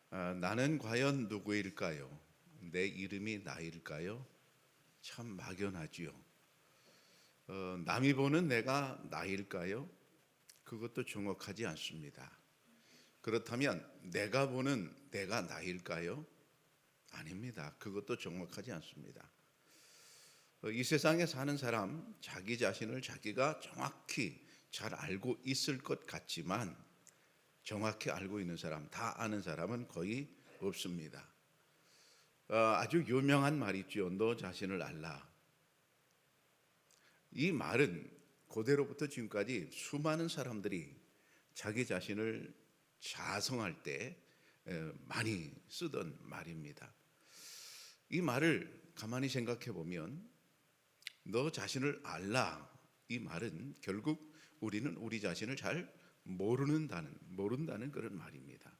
나는 과연 누구일까요? 내 이름이 나일까요? 참 막연하지요. 남이 보는 내가 나일까요? 그것도 정확하지 않습니다. 그렇다면 내가 보는 내가 나일까요? 아닙니다. 그것도 정확하지 않습니다. 이 세상에 사는 사람, 자기 자신을 자기가 정확히 잘 알고 있을 것 같지만 정확히 알고 있는 사람, 다 아는 사람은 거의 없습니다. 아주 유명한 말 있죠. 너 자신을 알라. 이 말은 고대로부터 지금까지 수많은 사람들이 자기 자신을 자성할 때 많이 쓰던 말입니다. 이 말을 가만히 생각해 보면 너 자신을 알라, 이 말은 결국 우리는 우리 자신을 잘 모른다는 그런 말입니다.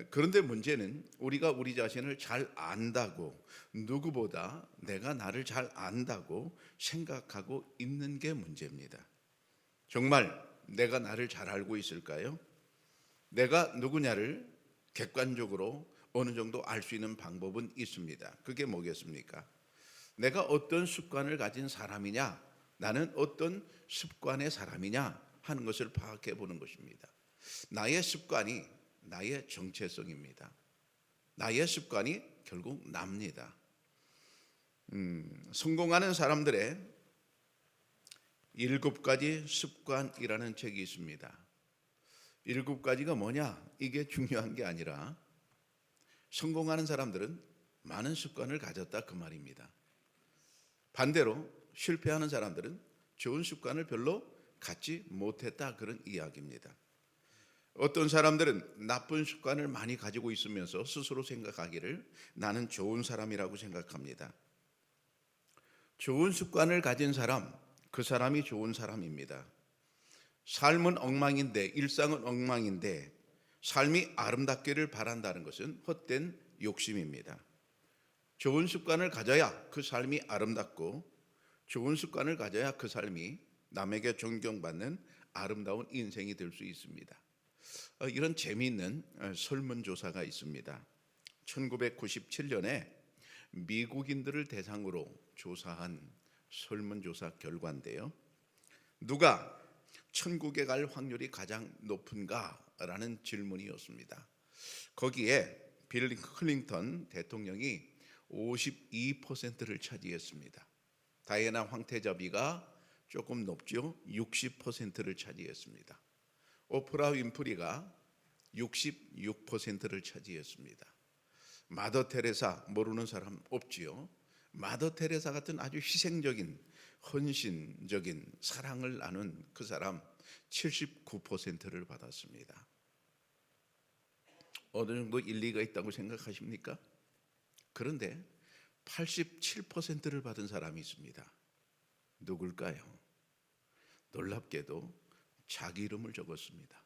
그런데 문제는 우리가 우리 자신을 잘 안다고, 누구보다 내가 나를 잘 안다고 생각하고 있는 게 문제입니다. 정말 내가 나를 잘 알고 있을까요? 내가 누구냐를 객관적으로 어느 정도 알 수 있는 방법은 있습니다. 그게 뭐겠습니까? 내가 어떤 습관을 가진 사람이냐, 나는 어떤 습관의 사람이냐 하는 것을 파악해 보는 것입니다. 나의 습관이 나의 정체성입니다. 나의 습관이 결국 납니다. 성공하는 사람들의 7가지 습관이라는 책이 있습니다. 7가지가 뭐냐? 이게 중요한 게 아니라 성공하는 사람들은 많은 습관을 가졌다 그 말입니다. 반대로 실패하는 사람들은 좋은 습관을 별로 갖지 못했다 그런 이야기입니다. 어떤 사람들은 나쁜 습관을 많이 가지고 있으면서 스스로 생각하기를 나는 좋은 사람이라고 생각합니다. 좋은 습관을 가진 사람, 그 사람이 좋은 사람입니다. 삶은 엉망인데, 일상은 엉망인데 삶이 아름답기를 바란다는 것은 헛된 욕심입니다. 좋은 습관을 가져야 그 삶이 아름답고, 좋은 습관을 가져야 그 삶이 남에게 존경받는 아름다운 인생이 될 수 있습니다. 이런 재미있는 설문조사가 있습니다. 1997년에 미국인들을 대상으로 조사한 설문조사 결과인데요. 누가 천국에 갈 확률이 가장 높은가? 라는 질문이었습니다. 거기에 빌 클린턴 대통령이 52%를 차지했습니다. 다이애나 황태자비가 조금 높죠. 60%를 차지했습니다. 오프라 윈프리가 66%를 차지했습니다. 마더 테레사 모르는 사람 없지요. 마더 테레사 같은 아주 희생적인, 헌신적인 사랑을 나눈 그 사람 79%를 받았습니다. 어느 정도 일리가 있다고 생각하십니까? 그런데 87%를 받은 사람이 있습니다. 누굴까요? 놀랍게도 자기 이름을 적었습니다.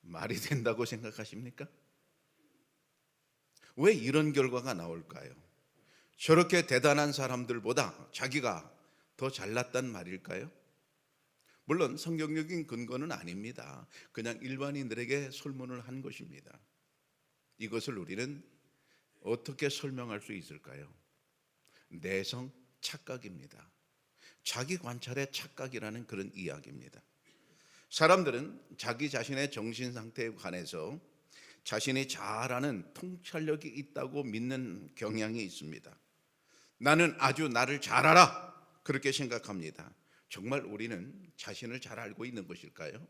말이 된다고 생각하십니까? 왜 이런 결과가 나올까요? 저렇게 대단한 사람들보다 자기가 더 잘났단 말일까요? 물론 성경적인 근거는 아닙니다. 그냥 일반인들에게 설문을 한 것입니다. 이것을 우리는 어떻게 설명할 수 있을까요? 내성 착각입니다. 자기 관찰의 착각이라는 그런 이야기입니다. 사람들은 자기 자신의 정신 상태에 관해서 자신이 잘 아는 통찰력이 있다고 믿는 경향이 있습니다. 나는 아주 나를 잘 알아, 그렇게 생각합니다. 정말 우리는 자신을 잘 알고 있는 것일까요?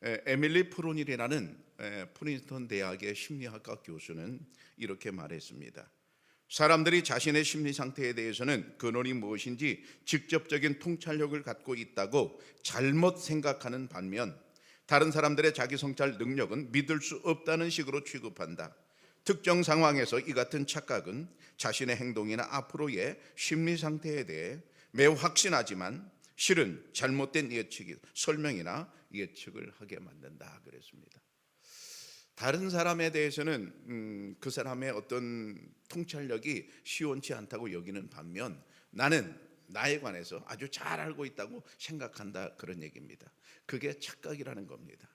에밀리 프로닐이라는 프린스턴 대학의 심리학과 교수는 이렇게 말했습니다. 사람들이 자신의 심리 상태에 대해서는 근원이 무엇인지 직접적인 통찰력을 갖고 있다고 잘못 생각하는 반면, 다른 사람들의 자기 성찰 능력은 믿을 수 없다는 식으로 취급한다. 특정 상황에서 이 같은 착각은 자신의 행동이나 앞으로의 심리 상태에 대해 매우 확신하지만 실은 잘못된 예측이, 설명이나 예측을 하게 만든다 그랬습니다. 다른 사람에 대해서는 그 사람의 어떤 통찰력이 시원치 않다고 여기는 반면, 나는 나에 관해서 아주 잘 알고 있다고 생각한다, 그런 얘기입니다. 그게 착각이라는 겁니다.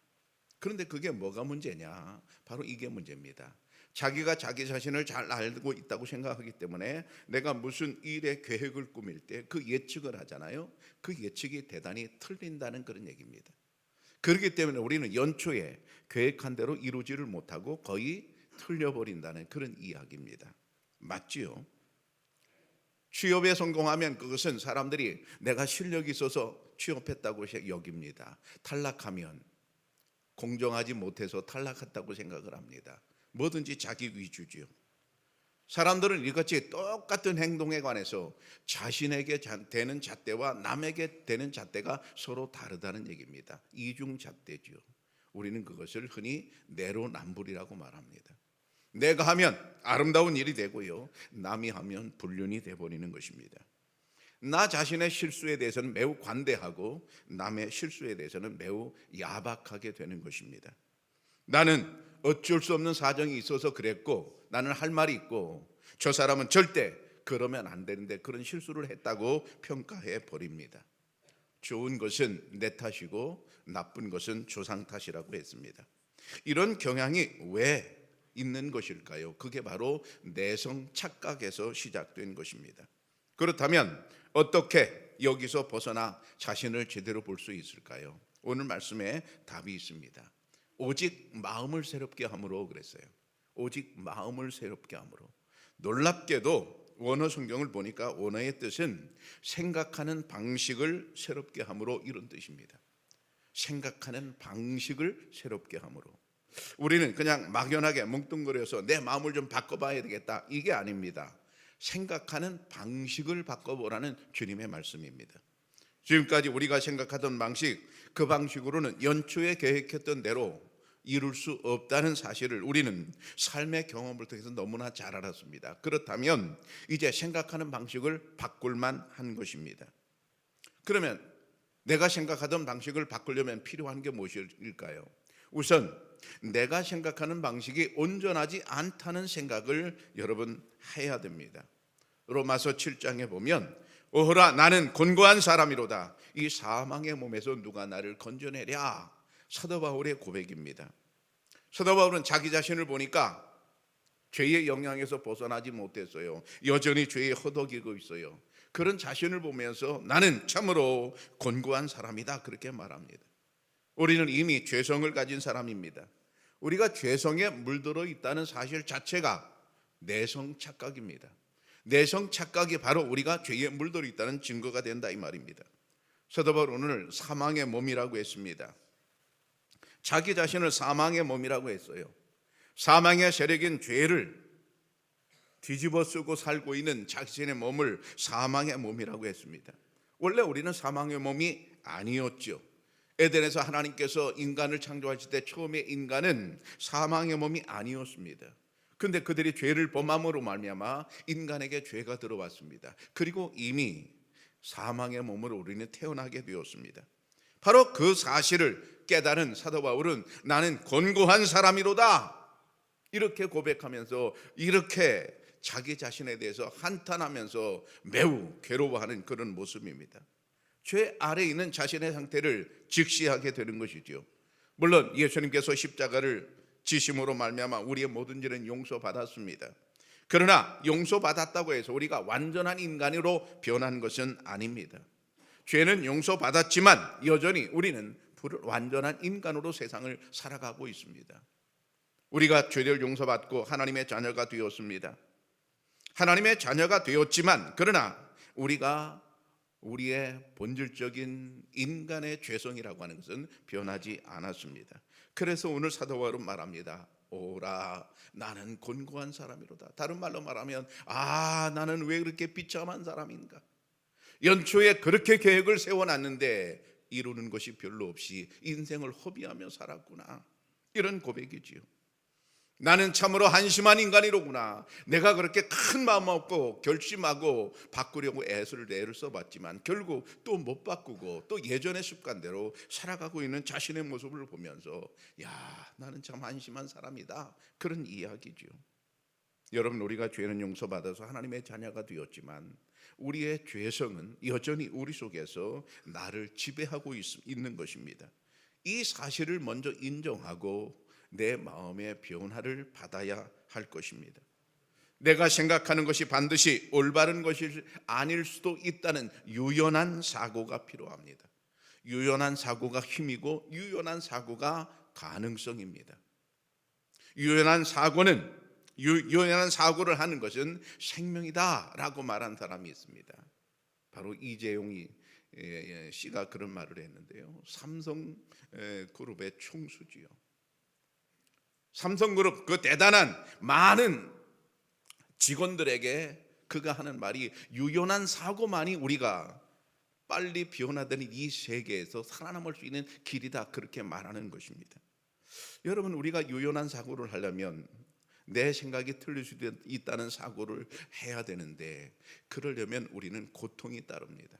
그런데 그게 뭐가 문제냐? 바로 이게 문제입니다. 자기가 자기 자신을 잘 알고 있다고 생각하기 때문에 내가 무슨 일의 계획을 꾸밀 때 그 예측을 하잖아요. 그 예측이 대단히 틀린다는 그런 얘기입니다. 그렇기 때문에 우리는 연초에 계획한 대로 이루지를 못하고 거의 틀려버린다는 그런 이야기입니다. 맞지요? 취업에 성공하면 그것은 사람들이 내가 실력이 있어서 취업했다고 여깁니다. 탈락하면 공정하지 못해서 탈락했다고 생각을 합니다. 뭐든지 자기 위주지요. 사람들은 이같이 똑같은 행동에 관해서 자신에게 되는 잣대와 남에게 되는 잣대가 서로 다르다는 얘기입니다. 이중잣대지요. 우리는 그것을 흔히 내로남불이라고 말합니다. 내가 하면 아름다운 일이 되고요, 남이 하면 불륜이 되어버리는 것입니다. 나 자신의 실수에 대해서는 매우 관대하고 남의 실수에 대해서는 매우 야박하게 되는 것입니다. 나는 어쩔 수 없는 사정이 있어서 그랬고, 나는 할 말이 있고, 저 사람은 절대 그러면 안 되는데 그런 실수를 했다고 평가해 버립니다. 좋은 것은 내 탓이고 나쁜 것은 조상 탓이라고 했습니다. 이런 경향이 왜 있는 것일까요? 그게 바로 내성 착각에서 시작된 것입니다. 그렇다면 어떻게 여기서 벗어나 자신을 제대로 볼 수 있을까요? 오늘 말씀에 답이 있습니다. 오직 마음을 새롭게 함으로 그랬어요. 오직 마음을 새롭게 함으로. 놀랍게도 원어 성경을 보니까 원어의 뜻은 생각하는 방식을 새롭게 함으로, 이런 뜻입니다. 생각하는 방식을 새롭게 함으로. 우리는 그냥 막연하게 뭉뚱그려서 내 마음을 좀 바꿔봐야 되겠다, 이게 아닙니다. 생각하는 방식을 바꿔보라는 주님의 말씀입니다. 지금까지 우리가 생각하던 방식, 그 방식으로는 연초에 계획했던 대로 이룰 수 없다는 사실을 우리는 삶의 경험을 통해서 너무나 잘 알았습니다. 그렇다면 이제 생각하는 방식을 바꿀만 한 것입니다. 그러면 내가 생각하던 방식을 바꾸려면 필요한 게 무엇일까요? 우선 내가 생각하는 방식이 온전하지 않다는 생각을 여러분 해야 됩니다. 로마서 7장에 보면 오호라 나는 곤고한 사람이로다, 이 사망의 몸에서 누가 나를 건져내랴, 사도 바울의 고백입니다. 사도 바울은 자기 자신을 보니까 죄의 영향에서 벗어나지 못했어요. 여전히 죄에 허덕이고 있어요. 그런 자신을 보면서 나는 참으로 곤고한 사람이다, 그렇게 말합니다. 우리는 이미 죄성을 가진 사람입니다. 우리가 죄성에 물들어 있다는 사실 자체가 내성 착각입니다. 내성 착각이 바로 우리가 죄에 물들어 있다는 증거가 된다, 이 말입니다. 사도 바울은 오늘 사망의 몸이라고 했습니다. 자기 자신을 사망의 몸이라고 했어요. 사망의 세력인 죄를 뒤집어 쓰고 살고 있는 자신의 몸을 사망의 몸이라고 했습니다. 원래 우리는 사망의 몸이 아니었죠. 에덴에서 하나님께서 인간을 창조하실 때 처음에 인간은 사망의 몸이 아니었습니다. 근데 그들이 죄를 범함으로 말미암아 인간에게 죄가 들어왔습니다. 그리고 이미 사망의 몸으로 우리는 태어나게 되었습니다. 바로 그 사실을 깨달은 사도 바울은 나는 곤고한 사람이로다, 이렇게 고백하면서 이렇게 자기 자신에 대해서 한탄하면서 매우 괴로워하는 그런 모습입니다. 죄 아래에 있는 자신의 상태를 직시하게 되는 것이죠. 물론 예수님께서 십자가를 지심으로 말미암아 우리의 모든 죄는 용서받았습니다. 그러나 용서받았다고 해서 우리가 완전한 인간으로 변한 것은 아닙니다. 죄는 용서받았지만 여전히 우리는 불완전한 인간으로 세상을 살아가고 있습니다. 우리가 죄를 용서받고 하나님의 자녀가 되었습니다. 하나님의 자녀가 되었지만 그러나 우리가 우리의 본질적인 인간의 죄성이라고 하는 것은 변하지 않았습니다. 그래서 오늘 사도 바울은 말합니다. 오라 나는 곤고한 사람이로다. 다른 말로 말하면 나는 왜 그렇게 비참한 사람인가. 연초에 그렇게 계획을 세워놨는데 이루는 것이 별로 없이 인생을 허비하며 살았구나, 이런 고백이지요. 나는 참으로 한심한 인간이로구나. 내가 그렇게 큰 마음 먹고 결심하고 바꾸려고 애를 써봤지만 결국 또 못 바꾸고 또 예전의 습관대로 살아가고 있는 자신의 모습을 보면서 나는 참 한심한 사람이다, 그런 이야기죠. 여러분, 우리가 죄는 용서받아서 하나님의 자녀가 되었지만 우리의 죄성은 여전히 우리 속에서 나를 지배하고 있는 것입니다. 이 사실을 먼저 인정하고 내 마음의 변화를 받아야 할 것입니다. 내가 생각하는 것이 반드시 올바른 것이 아닐 수도 있다는 유연한 사고가 필요합니다. 유연한 사고가 힘이고 유연한 사고가 가능성입니다. 유연한 사고를 하는 것은 생명이다라고 말한 사람이 있습니다. 바로 이재용이 씨가 그런 말을 했는데요. 삼성그룹의 총수지요. 삼성그룹 그 대단한 많은 직원들에게 그가 하는 말이 유연한 사고만이 우리가 빨리 변화되는 이 세계에서 살아남을 수 있는 길이다, 그렇게 말하는 것입니다. 여러분, 우리가 유연한 사고를 하려면 내 생각이 틀릴 수도 있다는 사고를 해야 되는데, 그러려면 우리는 고통이 따릅니다.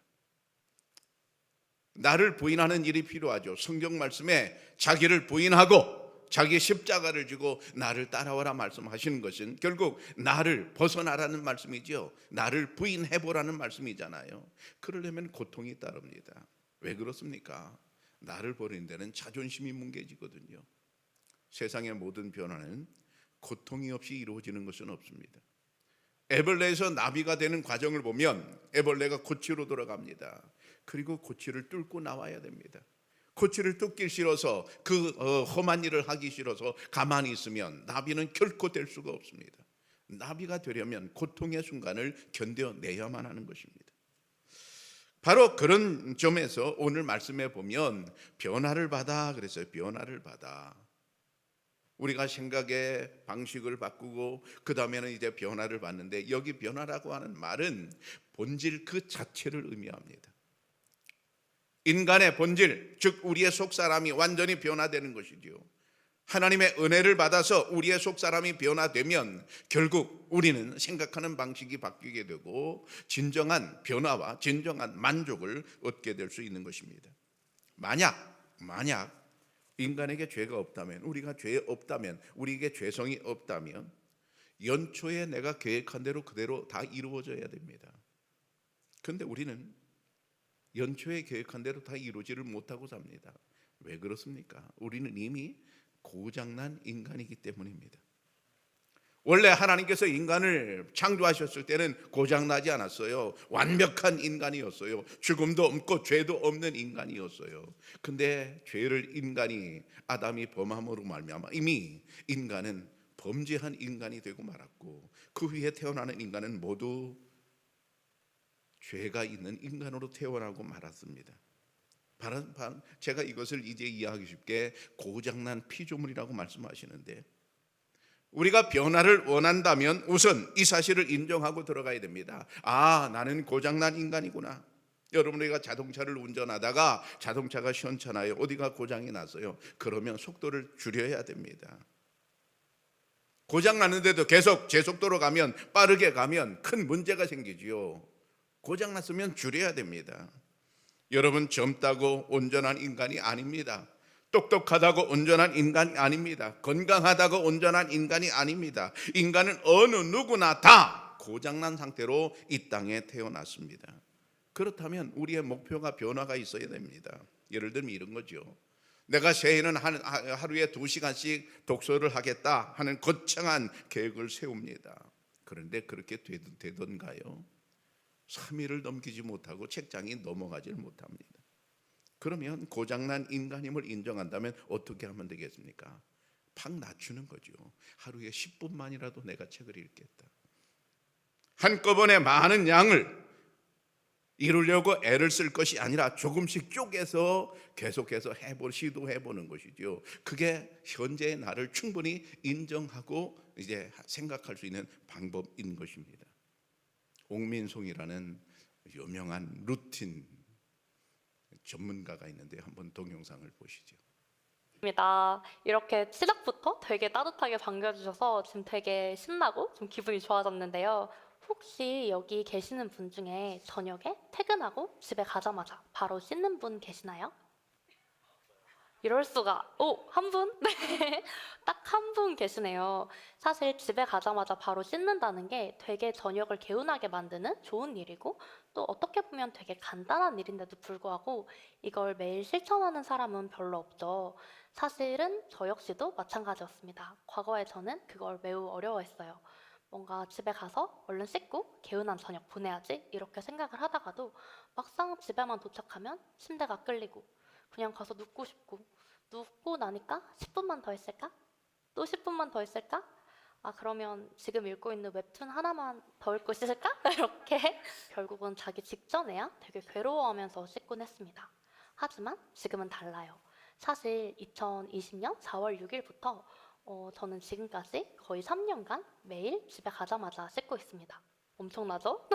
나를 부인하는 일이 필요하죠. 성경 말씀에 자기를 부인하고 자기 십자가를 지고 나를 따라와라 말씀하시는 것은 결국 나를 벗어나라는 말씀이죠. 나를 부인해보라는 말씀이잖아요. 그러려면 고통이 따릅니다. 왜 그렇습니까? 나를 버리는 데는 자존심이 뭉개지거든요. 세상의 모든 변화는 고통이 없이 이루어지는 것은 없습니다. 애벌레에서 나비가 되는 과정을 보면 애벌레가 고치로 들어갑니다. 그리고 고치를 뚫고 나와야 됩니다. 고치를 뚫기 싫어서 그 험한 일을 하기 싫어서 가만히 있으면 나비는 결코 될 수가 없습니다. 나비가 되려면 고통의 순간을 견뎌내야만 하는 것입니다. 바로 그런 점에서 오늘 말씀에 보면 변화를 받아 그랬어요. 변화를 받아. 우리가 생각의 방식을 바꾸고 그 다음에는 이제 변화를 받는데, 여기 변화라고 하는 말은 본질 그 자체를 의미합니다. 인간의 본질, 즉 우리의 속사람이 완전히 변화되는 것이지요. 하나님의 은혜를 받아서 우리의 속사람이 변화되면 결국 우리는 생각하는 방식이 바뀌게 되고 진정한 변화와 진정한 만족을 얻게 될 수 있는 것입니다. 만약 인간에게 죄가 없다면, 우리가 죄 없다면, 우리에게 죄성이 없다면 연초에 내가 계획한 대로 그대로 다 이루어져야 됩니다. 그런데 우리는 연초에 계획한 대로 다 이루지를 못하고 삽니다. 왜 그렇습니까? 우리는 이미 고장난 인간이기 때문입니다. 원래 하나님께서 인간을 창조하셨을 때는 고장나지 않았어요. 완벽한 인간이었어요. 죽음도 없고 죄도 없는 인간이었어요. 근데 죄를 아담이 범함으로 말미암아 이미 인간은 범죄한 인간이 되고 말았고, 그 위에 태어나는 인간은 모두 죄가 있는 인간으로 태어나고 말았습니다. 제가 이것을 이제 이해하기 쉽게 고장난 피조물이라고 말씀하시는데, 우리가 변화를 원한다면 우선 이 사실을 인정하고 들어가야 됩니다. 나는 고장난 인간이구나. 여러분, 우리가 자동차를 운전하다가 자동차가 시원찮아요. 어디가 고장이 났어요. 그러면 속도를 줄여야 됩니다. 고장 났는데도 계속 제 속도로 가면, 빠르게 가면 큰 문제가 생기지요. 고장났으면 줄여야 됩니다. 여러분, 젊다고 온전한 인간이 아닙니다. 똑똑하다고 온전한 인간이 아닙니다. 건강하다고 온전한 인간이 아닙니다. 인간은 어느 누구나 다 고장난 상태로 이 땅에 태어났습니다. 그렇다면 우리의 목표가 변화가 있어야 됩니다. 예를 들면 이런 거죠. 내가 새해는 하루에 2시간씩 독서를 하겠다 하는 거창한 계획을 세웁니다. 그런데 그렇게 되던가요? 3일을 넘기지 못하고 책장이 넘어가질 못합니다. 그러면 고장난 인간임을 인정한다면 어떻게 하면 되겠습니까? 팍 낮추는 거죠. 하루에 10분만이라도 내가 책을 읽겠다. 한꺼번에 많은 양을 이루려고 애를 쓸 것이 아니라 조금씩 쪼개서 계속해서 시도해보는 것이죠. 그게 현재의 나를 충분히 인정하고 이제 생각할 수 있는 방법인 것입니다. 옥민송이라는 유명한 루틴 전문가가 있는데 한번 동영상을 보시죠. 이렇게 시작부터 되게 따뜻하게 반겨주셔서 지금 되게 신나고 좀 기분이 좋아졌는데요. 혹시 여기 계시는 분 중에 저녁에 퇴근하고 집에 가자마자 바로 씻는 분 계시나요? 이럴 수가. 오, 한 분? 네. 딱 한 분 계시네요. 사실 집에 가자마자 바로 씻는다는 게 되게 저녁을 개운하게 만드는 좋은 일이고 또 어떻게 보면 되게 간단한 일인데도 불구하고 이걸 매일 실천하는 사람은 별로 없죠. 사실은 저 역시도 마찬가지였습니다. 과거에 저는 그걸 매우 어려워했어요. 뭔가 집에 가서 얼른 씻고 개운한 저녁 보내야지 이렇게 생각을 하다가도 막상 집에만 도착하면 침대가 끌리고 그냥 가서 눕고 싶고 눕고 나니까 10분만 더 있을까? 또 10분만 더 있을까? 아, 그러면 지금 읽고 있는 웹툰 하나만 더 읽고 있을까? 이렇게 결국은 자기 직전에야 되게 괴로워하면서 씻곤 했습니다. 하지만 지금은 달라요. 사실 2020년 4월 6일부터 저는 지금까지 거의 3년간 매일 집에 가자마자 씻고 있습니다. 엄청나죠?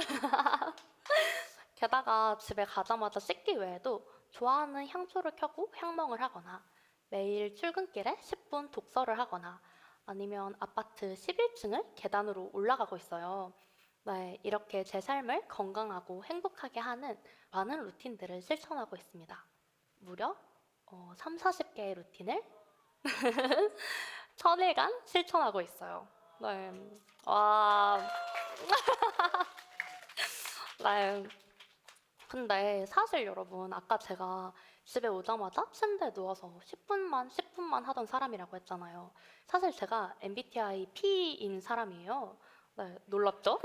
게다가 집에 가자마자 씻기 외에도 좋아하는 향초를 켜고 향멍을 하거나 매일 출근길에 10분 독서를 하거나 아니면 아파트 11층을 계단으로 올라가고 있어요. 네, 이렇게 제 삶을 건강하고 행복하게 하는 많은 루틴들을 실천하고 있습니다. 무려 3, 40개의 루틴을 천일간 실천하고 있어요. 네. 와, 네. 근데 사실 여러분, 아까 제가 집에 오자마자 침대에 누워서 10분만 하던 사람이라고 했잖아요. 사실 제가 MBTI P인 사람이에요. 네, 놀랍죠?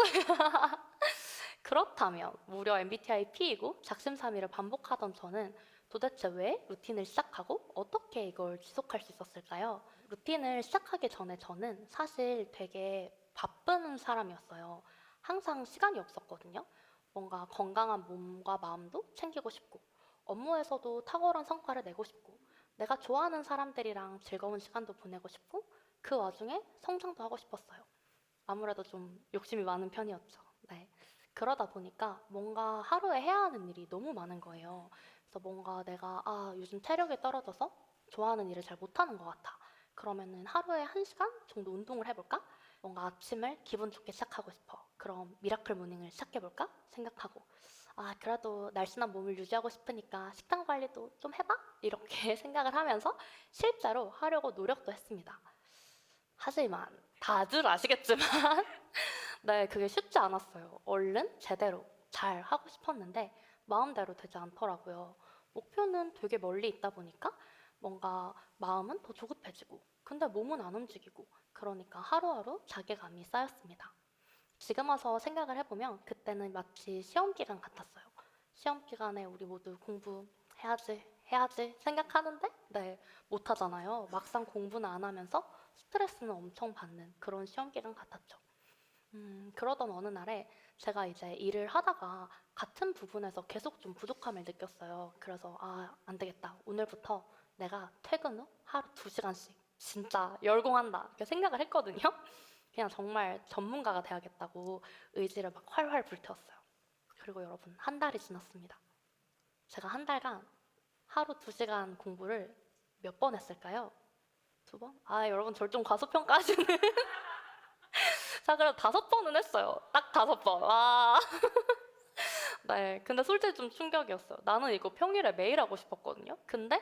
그렇다면 무려 MBTI P이고 작심삼일을 반복하던 저는 도대체 왜 루틴을 시작하고 어떻게 이걸 지속할 수 있었을까요? 루틴을 시작하기 전에 저는 사실 되게 바쁜 사람이었어요. 항상 시간이 없었거든요. 뭔가 건강한 몸과 마음도 챙기고 싶고, 업무에서도 탁월한 성과를 내고 싶고, 내가 좋아하는 사람들이랑 즐거운 시간도 보내고 싶고, 그 와중에 성장도 하고 싶었어요. 아무래도 좀 욕심이 많은 편이었죠. 네. 그러다 보니까 뭔가 하루에 해야 하는 일이 너무 많은 거예요. 그래서 뭔가 내가 요즘 체력이 떨어져서 좋아하는 일을 잘 못하는 것 같아. 그러면은 하루에 1시간 정도 운동을 해볼까? 뭔가 아침을 기분 좋게 시작하고 싶어. 그럼 미라클 모닝을 시작해볼까? 생각하고 그래도 날씬한 몸을 유지하고 싶으니까 식단 관리도 좀 해봐? 이렇게 생각을 하면서 실제로 하려고 노력도 했습니다. 하지만 다들 아시겠지만 네, 그게 쉽지 않았어요. 얼른 제대로 잘 하고 싶었는데 마음대로 되지 않더라고요. 목표는 되게 멀리 있다 보니까 뭔가 마음은 더 조급해지고 근데 몸은 안 움직이고 그러니까 하루하루 자괴감이 쌓였습니다. 지금 와서 생각을 해보면 그때는 마치 시험 기간 같았어요. 시험 기간에 우리 모두 해야지 생각하는데 네, 못 하잖아요. 막상 공부는 안 하면서 스트레스는 엄청 받는 그런 시험 기간 같았죠. 그러던 어느 날에 제가 이제 일을 하다가 같은 부분에서 계속 좀 부족함을 느꼈어요. 그래서 안 되겠다. 오늘부터 내가 퇴근 후 하루 2시간씩 진짜 열공한다. 이렇게 생각을 했거든요. 그냥 정말 전문가가 돼야겠다고 의지를 막 활활 불태웠어요. 그리고 여러분, 한 달이 지났습니다. 제가 한 달간 하루 2시간 공부를 몇 번 했을까요? 2번? 여러분, 절 좀 과소평가하시는. 자, 그럼 5번은 했어요. 딱 5번. 와. 네. 근데 솔직히 좀 충격이었어요. 나는 이거 평일에 매일 하고 싶었거든요. 근데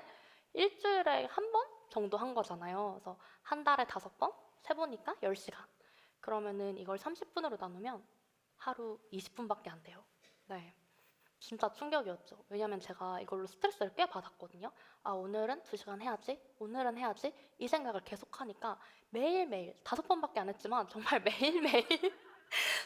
일주일에 한 번 정도 한 거잖아요. 그래서 한 달에 5번? 세보니까 10시간. 그러면은 이걸 30분으로 나누면 하루 20분밖에 안 돼요. 네. 진짜 충격이었죠. 왜냐면 제가 이걸로 스트레스를 꽤 받았거든요. 오늘은 2시간 해야지, 오늘은 해야지, 이 생각을 계속 하니까 매일매일, 5번밖에 안 했지만 정말 매일매일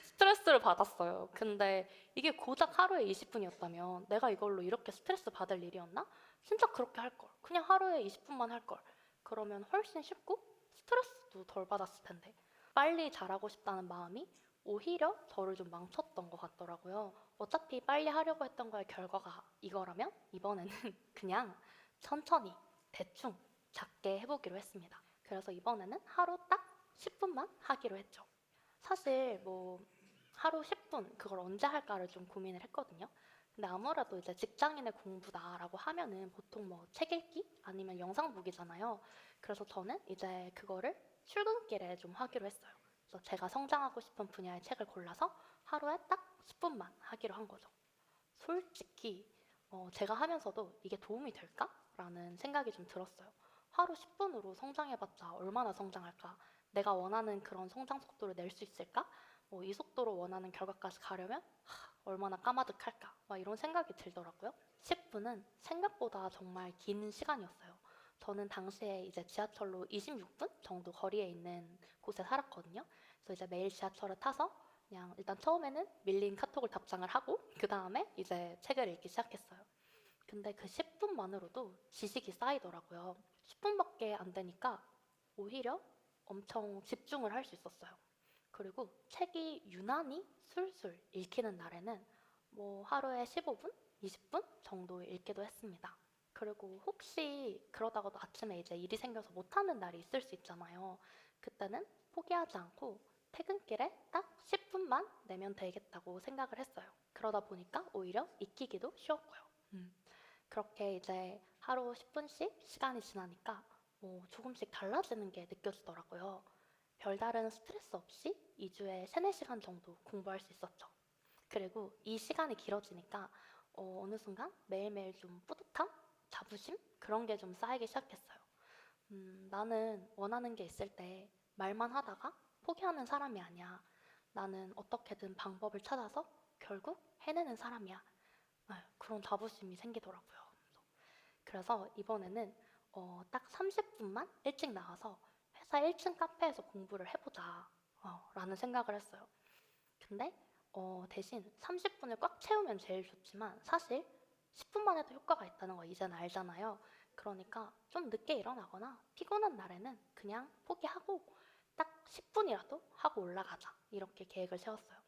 스트레스를 받았어요. 근데 이게 고작 하루에 20분이었다면 내가 이걸로 이렇게 스트레스 받을 일이었나? 진짜 그렇게 할 걸. 그냥 하루에 20분만 할 걸. 그러면 훨씬 쉽고 스트레스도 덜 받았을 텐데. 빨리 잘하고 싶다는 마음이 오히려 저를 좀 망쳤던 것 같더라고요. 어차피 빨리 하려고 했던 거의 결과가 이거라면 이번에는 그냥 천천히 대충 작게 해보기로 했습니다. 그래서 이번에는 하루 딱 10분만 하기로 했죠. 사실 뭐 하루 10분 그걸 언제 할까를 좀 고민을 했거든요. 근데 아무래도 이제 직장인의 공부다라고 하면은 보통 뭐 책 읽기 아니면 영상 보기잖아요. 그래서 저는 이제 그거를 출근길에 좀 하기로 했어요. 그래서 제가 성장하고 싶은 분야의 책을 골라서 하루에 딱 10분만 하기로 한 거죠. 솔직히 제가 하면서도 이게 도움이 될까? 라는 생각이 좀 들었어요. 하루 10분으로 성장해봤자 얼마나 성장할까? 내가 원하는 그런 성장 속도를 낼 수 있을까? 이 속도로 원하는 결과까지 가려면 얼마나 까마득할까? 막 이런 생각이 들더라고요. 10분은 생각보다 정말 긴 시간이었어요. 저는 당시에 이제 지하철로 26분 정도 거리에 있는 곳에 살았거든요. 그래서 이제 매일 지하철을 타서 그냥 일단 처음에는 밀린 카톡을 답장을 하고 그 다음에 이제 책을 읽기 시작했어요. 근데 그 10분만으로도 지식이 쌓이더라고요. 10분밖에 안 되니까 오히려 엄청 집중을 할 수 있었어요. 그리고 책이 유난히 술술 읽히는 날에는 하루에 15분, 20분 정도 읽기도 했습니다. 그리고 혹시 그러다가도 아침에 이제 일이 생겨서 못하는 날이 있을 수 있잖아요. 그때는 포기하지 않고 퇴근길에 딱 10분만 내면 되겠다고 생각을 했어요. 그러다 보니까 오히려 익히기도 쉬웠고요. 그렇게 이제 하루 10분씩 시간이 지나니까 조금씩 달라지는 게 느껴지더라고요. 별다른 스트레스 없이 2주에 3, 4시간 정도 공부할 수 있었죠. 그리고 이 시간이 길어지니까 어느 순간 매일매일 좀 뿌듯함? 자부심? 그런 게 좀 쌓이기 시작했어요. 나는 원하는 게 있을 때 말만 하다가 포기하는 사람이 아니야. 나는 어떻게든 방법을 찾아서 결국 해내는 사람이야. 그런 자부심이 생기더라고요. 그래서 이번에는 딱 30분만 일찍 나가서 회사 1층 카페에서 공부를 해보자 라는 생각을 했어요. 근데 대신 30분을 꽉 채우면 제일 좋지만 사실 10분만 해도 효과가 있다는 거 이제는 알잖아요. 그러니까 좀 늦게 일어나거나 피곤한 날에는 그냥 포기하고 딱 10분이라도 하고 올라가자 이렇게 계획을 세웠어요.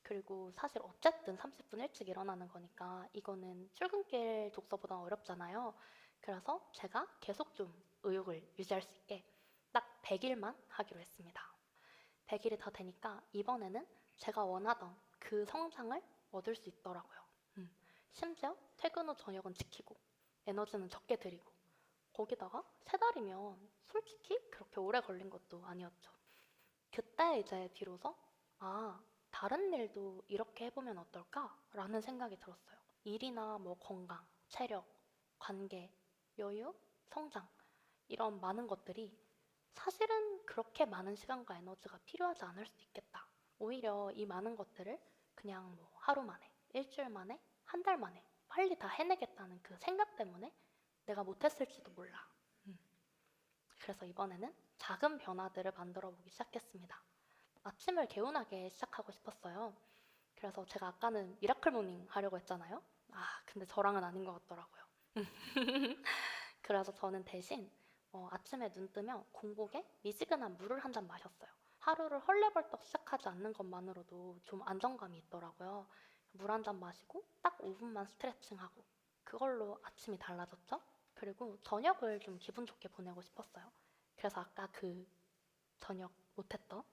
그리고 사실 어쨌든 30분 일찍 일어나는 거니까 이거는 출근길 독서보다 어렵잖아요. 그래서 제가 계속 좀 의욕을 유지할 수 있게 딱 100일만 하기로 했습니다. 100일이 다 되니까 이번에는 제가 원하던 그 성장을 얻을 수 있더라고요. 심지어 퇴근 후 저녁은 지키고 에너지는 적게 들이고 거기다가 3달이면 솔직히 그렇게 오래 걸린 것도 아니었죠. 그때 이제 비로소 다른 일도 이렇게 해보면 어떨까라는 생각이 들었어요. 일이나 건강, 체력, 관계, 여유, 성장 이런 많은 것들이 사실은 그렇게 많은 시간과 에너지가 필요하지 않을 수도 있겠다. 오히려 이 많은 것들을 그냥 하루 만에, 일주일 만에, 한 달 만에 빨리 다 해내겠다는 그 생각 때문에 내가 못했을지도 몰라. 그래서 이번에는 작은 변화들을 만들어 보기 시작했습니다. 아침을 개운하게 시작하고 싶었어요. 그래서 제가 아까는 미라클 모닝 하려고 했잖아요. 근데 저랑은 아닌 것 같더라고요. 그래서 저는 대신 아침에 눈 뜨면 공복에 미지근한 물을 한 잔 마셨어요. 하루를 헐레벌떡 시작하지 않는 것만으로도 좀 안정감이 있더라고요. 물 한 잔 마시고 딱 5분만 스트레칭하고 그걸로 아침이 달라졌죠. 그리고 저녁을 좀 기분 좋게 보내고 싶었어요. 그래서 아까 그 저녁 못했던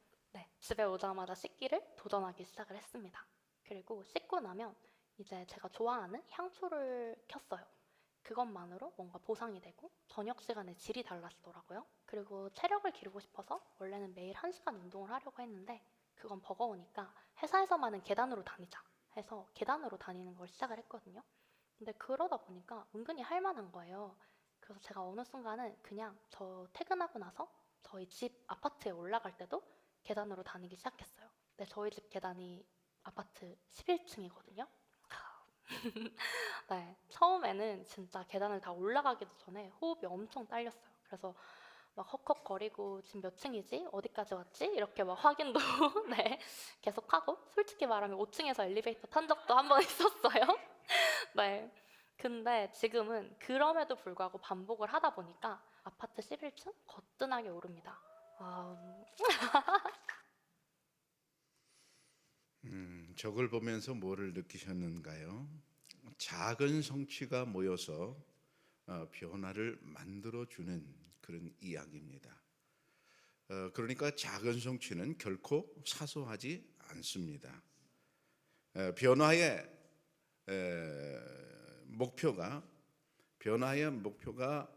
집에 오자마자 씻기를 도전하기 시작을 했습니다. 그리고 씻고 나면 이제 제가 좋아하는 향초를 켰어요. 그것만으로 뭔가 보상이 되고 저녁 시간의 질이 달라지더라고요. 그리고 체력을 기르고 싶어서 원래는 매일 1시간 운동을 하려고 했는데 그건 버거우니까 회사에서만은 계단으로 다니자 해서 계단으로 다니는 걸 시작을 했거든요. 근데 그러다 보니까 은근히 할만한 거예요. 그래서 제가 어느 순간은 그냥 저 퇴근하고 나서 저희 집 아파트에 올라갈 때도 계단으로 다니기 시작했어요. 근데 저희 집 계단이 아파트 11층이거든요. 네, 처음에는 진짜 계단을 다 올라가기도 전에 호흡이 엄청 딸렸어요. 그래서 막 헉헉거리고 지금 몇 층이지? 어디까지 왔지? 이렇게 막 확인도 네, 계속하고 솔직히 말하면 5층에서 엘리베이터 탄 적도 한 번 있었어요. 네. 근데 지금은 그럼에도 불구하고 반복을 하다 보니까 아파트 11층 거뜬하게 오릅니다. 저걸 보면서 뭐를 느끼셨는가요? 작은 성취가 모여서 변화를 만들어주는 그런 이야기입니다. 그러니까 작은 성취는 결코 사소하지 않습니다. 변화의 목표가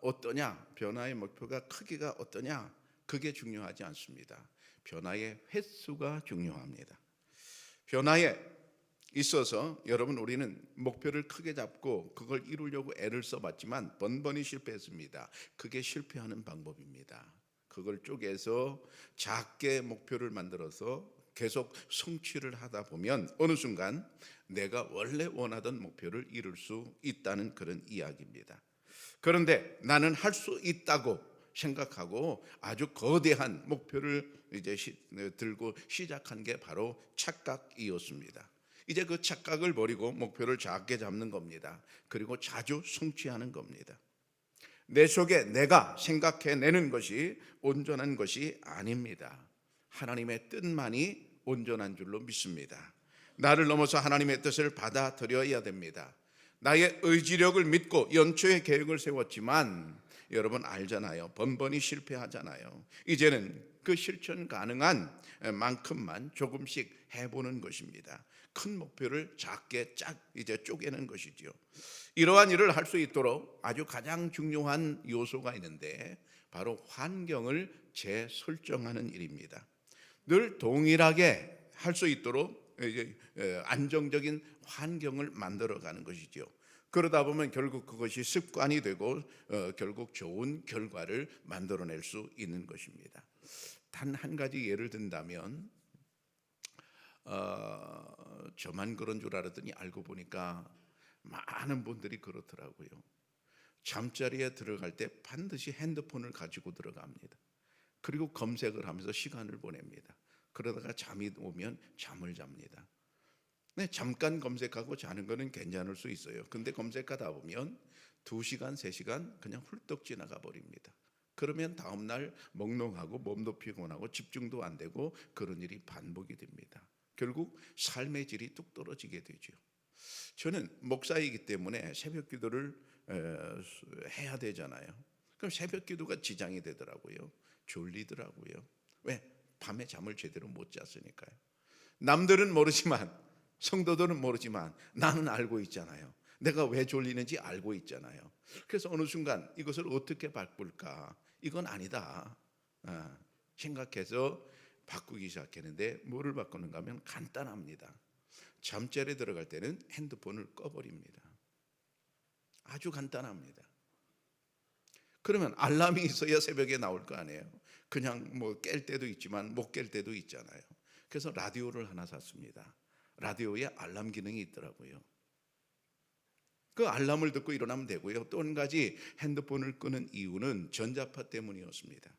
어떠냐, 변화의 목표가 크기가 어떠냐, 그게 중요하지 않습니다. 변화의 횟수가 중요합니다. 변화의 있어서 여러분 우리는 목표를 크게 잡고 그걸 이루려고 애를 써봤지만 번번이 실패했습니다. 그게 실패하는 방법입니다. 그걸 쪼개서 작게 목표를 만들어서 계속 성취를 하다 보면 어느 순간 내가 원래 원하던 목표를 이룰 수 있다는 그런 이야기입니다. 그런데 나는 할 수 있다고 생각하고 아주 거대한 목표를 이제 들고 시작한 게 바로 착각이었습니다. 이제 그 착각을 버리고 목표를 작게 잡는 겁니다. 그리고 자주 성취하는 겁니다. 내 속에 내가 생각해내는 것이 온전한 것이 아닙니다. 하나님의 뜻만이 온전한 줄로 믿습니다. 나를 넘어서 하나님의 뜻을 받아들여야 됩니다. 나의 의지력을 믿고 연초에 계획을 세웠지만 여러분 알잖아요. 번번이 실패하잖아요. 이제는 그 실천 가능한 만큼만 조금씩 해보는 것입니다. 큰 목표를 작게 이제 쪼개는 것이지요. 이러한 일을 할 수 있도록 아주 가장 중요한 요소가 있는데 바로 환경을 재설정하는 일입니다. 늘 동일하게 할 수 있도록 안정적인 환경을 만들어가는 것이죠. 그러다 보면 결국 그것이 습관이 되고 결국 좋은 결과를 만들어낼 수 있는 것입니다. 단 한 가지 예를 든다면 저만 그런 줄 알았더니 알고 보니까 많은 분들이 그렇더라고요. 잠자리에 들어갈 때 반드시 핸드폰을 가지고 들어갑니다. 그리고 검색을 하면서 시간을 보냅니다. 그러다가 잠이 오면 잠을 잡니다. 네, 잠깐 검색하고 자는 거는 괜찮을 수 있어요. 근데 검색하다 보면 2시간, 3시간 그냥 훌떡 지나가 버립니다. 그러면 다음날 멍롱하고 몸도 피곤하고 집중도 안 되고 그런 일이 반복이 됩니다. 결국 삶의 질이 뚝 떨어지게 되죠. 저는 목사이기 때문에 새벽 기도를 해야 되잖아요. 그럼 새벽 기도가 지장이 되더라고요. 졸리더라고요. 왜? 밤에 잠을 제대로 못 잤으니까요. 남들은 모르지만, 성도들은 모르지만 나는 알고 있잖아요. 내가 왜 졸리는지 알고 있잖아요. 그래서 어느 순간 이것을 어떻게 바꿀까? 이건 아니다 생각해서 바꾸기 시작했는데 뭐를 바꾸는가 하면 간단합니다. 잠자리에 들어갈 때는 핸드폰을 꺼버립니다. 아주 간단합니다. 그러면 알람이 있어야 새벽에 나올 거 아니에요. 그냥 뭐 깰 때도 있지만 못 깰 때도 있잖아요. 그래서 라디오를 하나 샀습니다. 라디오에 알람 기능이 있더라고요. 그 알람을 듣고 일어나면 되고요. 또 한 가지 핸드폰을 끄는 이유는 전자파 때문이었습니다.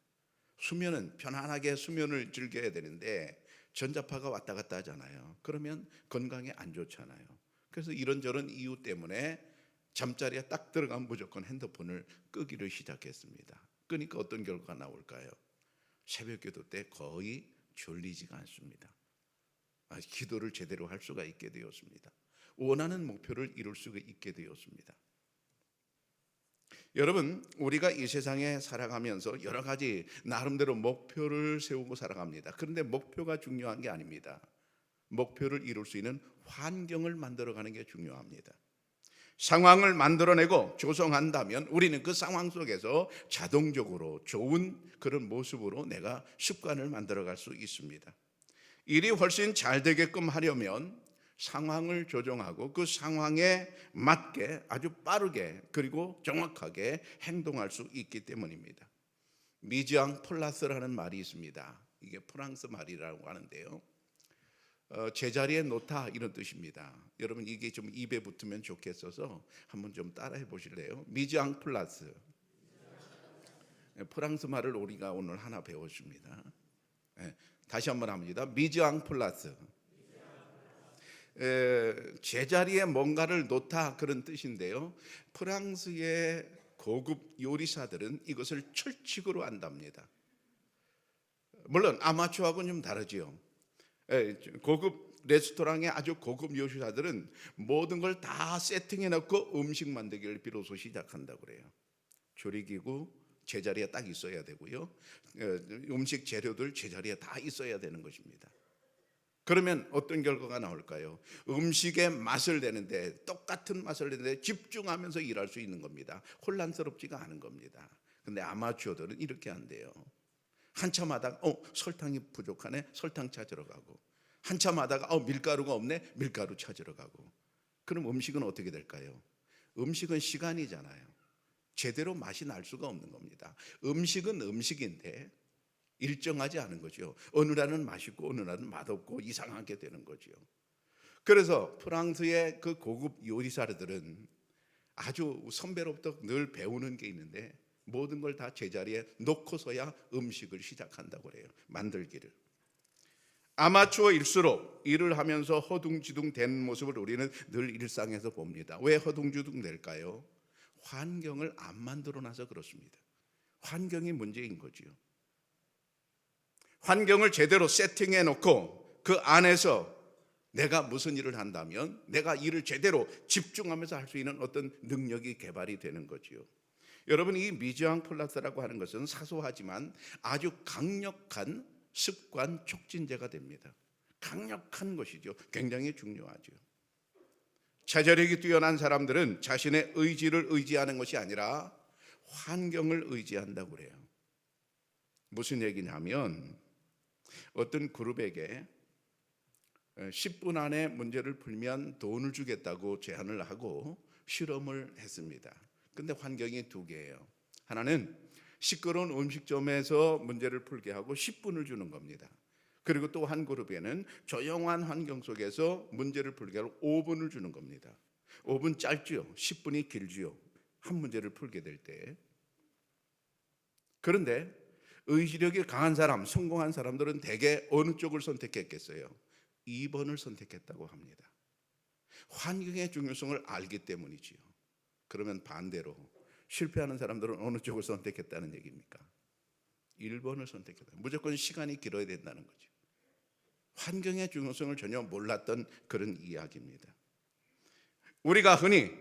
수면은 편안하게 수면을 즐겨야 되는데 전자파가 왔다 갔다 하잖아요. 그러면 건강에 안 좋잖아요. 그래서 이런저런 이유 때문에 잠자리에 딱 들어가면 무조건 핸드폰을 끄기를 시작했습니다. 끄니까 어떤 결과가 나올까요? 새벽 기도 때 거의 졸리지가 않습니다. 기도를 제대로 할 수가 있게 되었습니다. 원하는 목표를 이룰 수가 있게 되었습니다. 여러분, 우리가 이 세상에 살아가면서 여러 가지 나름대로 목표를 세우고 살아갑니다. 그런데 목표가 중요한 게 아닙니다. 목표를 이룰 수 있는 환경을 만들어가는 게 중요합니다. 상황을 만들어내고 조성한다면 우리는 그 상황 속에서 자동적으로 좋은 그런 모습으로 내가 습관을 만들어갈 수 있습니다. 일이 훨씬 잘 되게끔 하려면 상황을 조정하고 그 상황에 맞게 아주 빠르게 그리고 정확하게 행동할 수 있기 때문입니다. 미지앙 플라스라는 말이 있습니다. 이게 프랑스 말이라고 하는데요. 제자리에 놓다 이런 뜻입니다. 여러분 이게 좀 입에 붙으면 좋겠어서 한번 좀 따라해 보실래요? 미지앙 플라스. 프랑스 말을 우리가 오늘 하나 배웠습니다. 다시 한번 합니다. 미지앙 플라스. 제자리에 뭔가를 놓다 그런 뜻인데요. 프랑스의 고급 요리사들은 이것을 철칙으로 한답니다. 물론 아마추어하고는 좀 다르지요. 고급 레스토랑의 아주 고급 요리사들은 모든 걸 다 세팅해 놓고 음식 만들기를 비로소 시작한다고 그래요. 조리기구 제자리에 딱 있어야 되고요. 음식 재료들 제자리에 다 있어야 되는 것입니다. 그러면 어떤 결과가 나올까요? 음식의 맛을 내는데 똑같은 맛을 내는데 집중하면서 일할 수 있는 겁니다. 혼란스럽지가 않은 겁니다. 근데 아마추어들은 이렇게 한대요. 한참 하다가 설탕이 부족하네. 설탕 찾으러 가고 한참 하다가 밀가루가 없네. 밀가루 찾으러 가고. 그럼 음식은 어떻게 될까요? 음식은 시간이잖아요. 제대로 맛이 날 수가 없는 겁니다. 음식은 음식인데 일정하지 않은 거죠. 어느 날은 맛있고 어느 날은 맛없고 이상하게 되는 거죠. 그래서 프랑스의 그 고급 요리사들은 아주 선배로부터 늘 배우는 게 있는데 모든 걸 다 제자리에 놓고서야 음식을 시작한다고 그래요. 만들기를. 아마추어일수록 일을 하면서 허둥지둥 된 모습을 우리는 늘 일상에서 봅니다. 왜 허둥지둥 될까요? 환경을 안 만들어놔서 그렇습니다. 환경이 문제인 거지요. 환경을 제대로 세팅해 놓고 그 안에서 내가 무슨 일을 한다면 내가 일을 제대로 집중하면서 할 수 있는 어떤 능력이 개발이 되는 거지요. 여러분, 이 미지앙 플러스라고 하는 것은 사소하지만 아주 강력한 습관 촉진제가 됩니다. 강력한 것이죠. 굉장히 중요하죠. 자제력이 뛰어난 사람들은 자신의 의지를 의지하는 것이 아니라 환경을 의지한다고 그래요. 무슨 얘기냐면 어떤 그룹에게 10분 안에 문제를 풀면 돈을 주겠다고 제안을 하고 실험을 했습니다. 근데 환경이 두 개예요. 하나는 시끄러운 음식점에서 문제를 풀게 하고 10분을 주는 겁니다. 그리고 또 한 그룹에는 조용한 환경 속에서 문제를 풀게 하고 5분을 주는 겁니다. 5분 짧지요. 10분이 길지요. 한 문제를 풀게 될 때. 그런데 의지력이 강한 사람, 성공한 사람들은 대개 어느 쪽을 선택했겠어요? 2번을 선택했다고 합니다. 환경의 중요성을 알기 때문이지요. 그러면 반대로 실패하는 사람들은 어느 쪽을 선택했다는 얘기입니까? 1번을 선택했다. 무조건 시간이 길어야 된다는 거죠. 환경의 중요성을 전혀 몰랐던 그런 이야기입니다. 우리가 흔히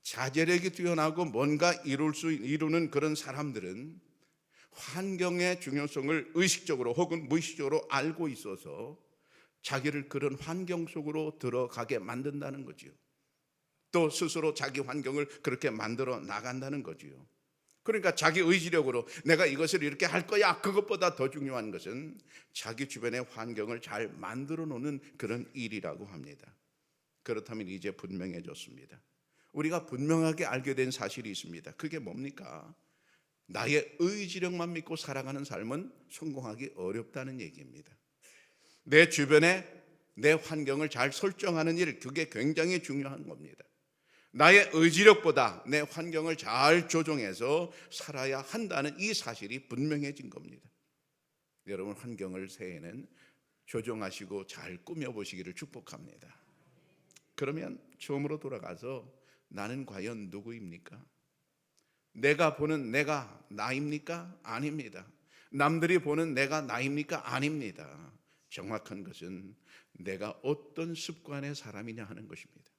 자제력이 뛰어나고 뭔가 이루는 그런 사람들은 환경의 중요성을 의식적으로 혹은 무의식적으로 알고 있어서 자기를 그런 환경 속으로 들어가게 만든다는 거지요. 또 스스로 자기 환경을 그렇게 만들어 나간다는 거지요. 그러니까 자기 의지력으로 내가 이것을 이렇게 할 거야. 그것보다 더 중요한 것은 자기 주변의 환경을 잘 만들어 놓는 그런 일이라고 합니다. 그렇다면 이제 분명해졌습니다. 우리가 분명하게 알게 된 사실이 있습니다. 그게 뭡니까? 나의 의지력만 믿고 살아가는 삶은 성공하기 어렵다는 얘기입니다. 내 주변에 내 환경을 잘 설정하는 일, 그게 굉장히 중요한 겁니다. 나의 의지력보다 내 환경을 잘 조정해서 살아야 한다는 이 사실이 분명해진 겁니다. 여러분, 환경을 새해에는 조정하시고 잘 꾸며보시기를 축복합니다. 그러면 처음으로 돌아가서 나는 과연 누구입니까? 내가 보는 내가 나입니까? 아닙니다. 남들이 보는 내가 나입니까? 아닙니다. 정확한 것은 내가 어떤 습관의 사람이냐 하는 것입니다.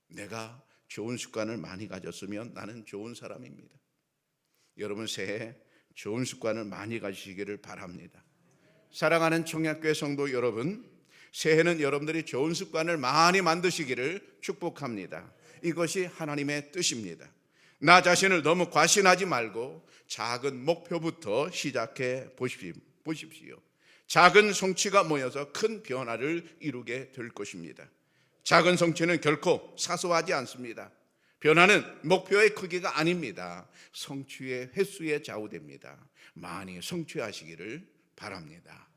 내가 좋은 습관을 많이 가졌으면 나는 좋은 사람입니다. 여러분, 새해 좋은 습관을 많이 가지시기를 바랍니다. 사랑하는 청약교회 성도 여러분, 새해는 여러분들이 좋은 습관을 많이 만드시기를 축복합니다. 이것이 하나님의 뜻입니다. 나 자신을 너무 과신하지 말고 작은 목표부터 시작해 보십시오. 작은 성취가 모여서 큰 변화를 이루게 될 것입니다. 작은 성취는 결코 사소하지 않습니다. 변화는 목표의 크기가 아닙니다. 성취의 횟수에 좌우됩니다. 많이 성취하시기를 바랍니다.